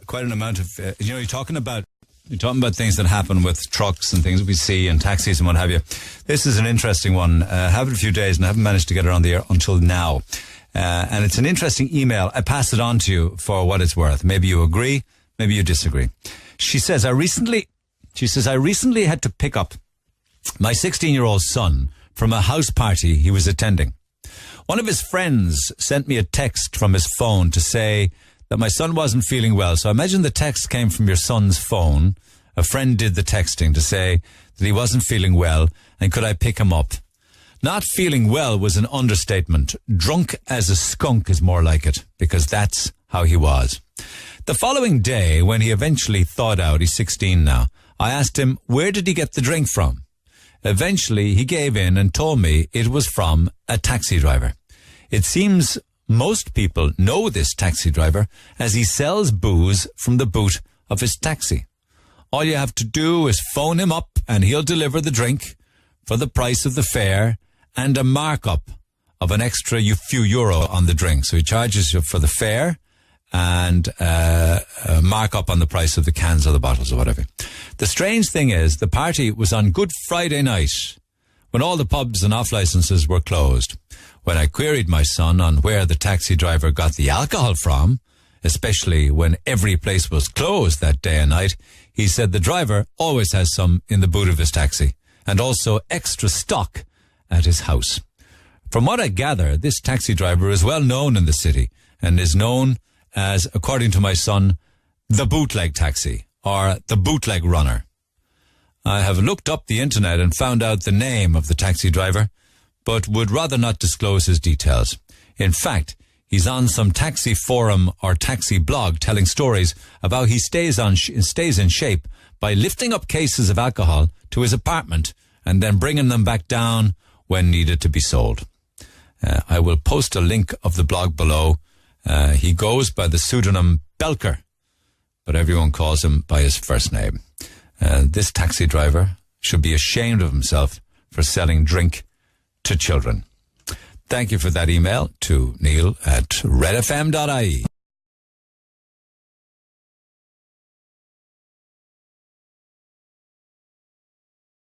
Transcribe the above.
quite an amount of, you're talking about things that happen with trucks and things that we see and taxis and what have you. This is an interesting one. I have it a few days and I haven't managed to get it on the air until now. And it's an interesting email. I pass it on to you for what it's worth. Maybe you agree, maybe you disagree. She says, I recently had to pick up my 16-year-old son from a house party he was attending. One of his friends sent me a text from his phone to say that my son wasn't feeling well. So I imagine the text came from your son's phone. A friend did the texting to say that he wasn't feeling well and could I pick him up. Not feeling well was an understatement. Drunk as a skunk is more like it, because that's how he was. The following day, when he eventually thawed out, he's 16 now, I asked him, where did he get the drink from? Eventually, he gave in and told me it was from a taxi driver. It seems most people know this taxi driver, as he sells booze from the boot of his taxi. All you have to do is phone him up and he'll deliver the drink for the price of the fare and a markup of an extra few euro on the drink. So he charges you for the fare and a markup on the price of the cans or the bottles or whatever. The strange thing is, the party was on Good Friday night, when all the pubs and off-licenses were closed. When I queried my son on where the taxi driver got the alcohol from, especially when every place was closed that day and night, he said the driver always has some in the boot of his taxi, and also extra stock at his house. From what I gather, this taxi driver is well known in the city and is known as, according to my son, the bootleg taxi or the bootleg runner. I have looked up the internet and found out the name of the taxi driver, but would rather not disclose his details. In fact, he's on some taxi forum or taxi blog telling stories of how he stays in shape by lifting up cases of alcohol to his apartment and then bringing them back down when needed to be sold. I will post a link of the blog below. He goes by the pseudonym Belker, but everyone calls him by his first name. This taxi driver should be ashamed of himself for selling drink to children. Thank you for that email to Neil at redfm.ie.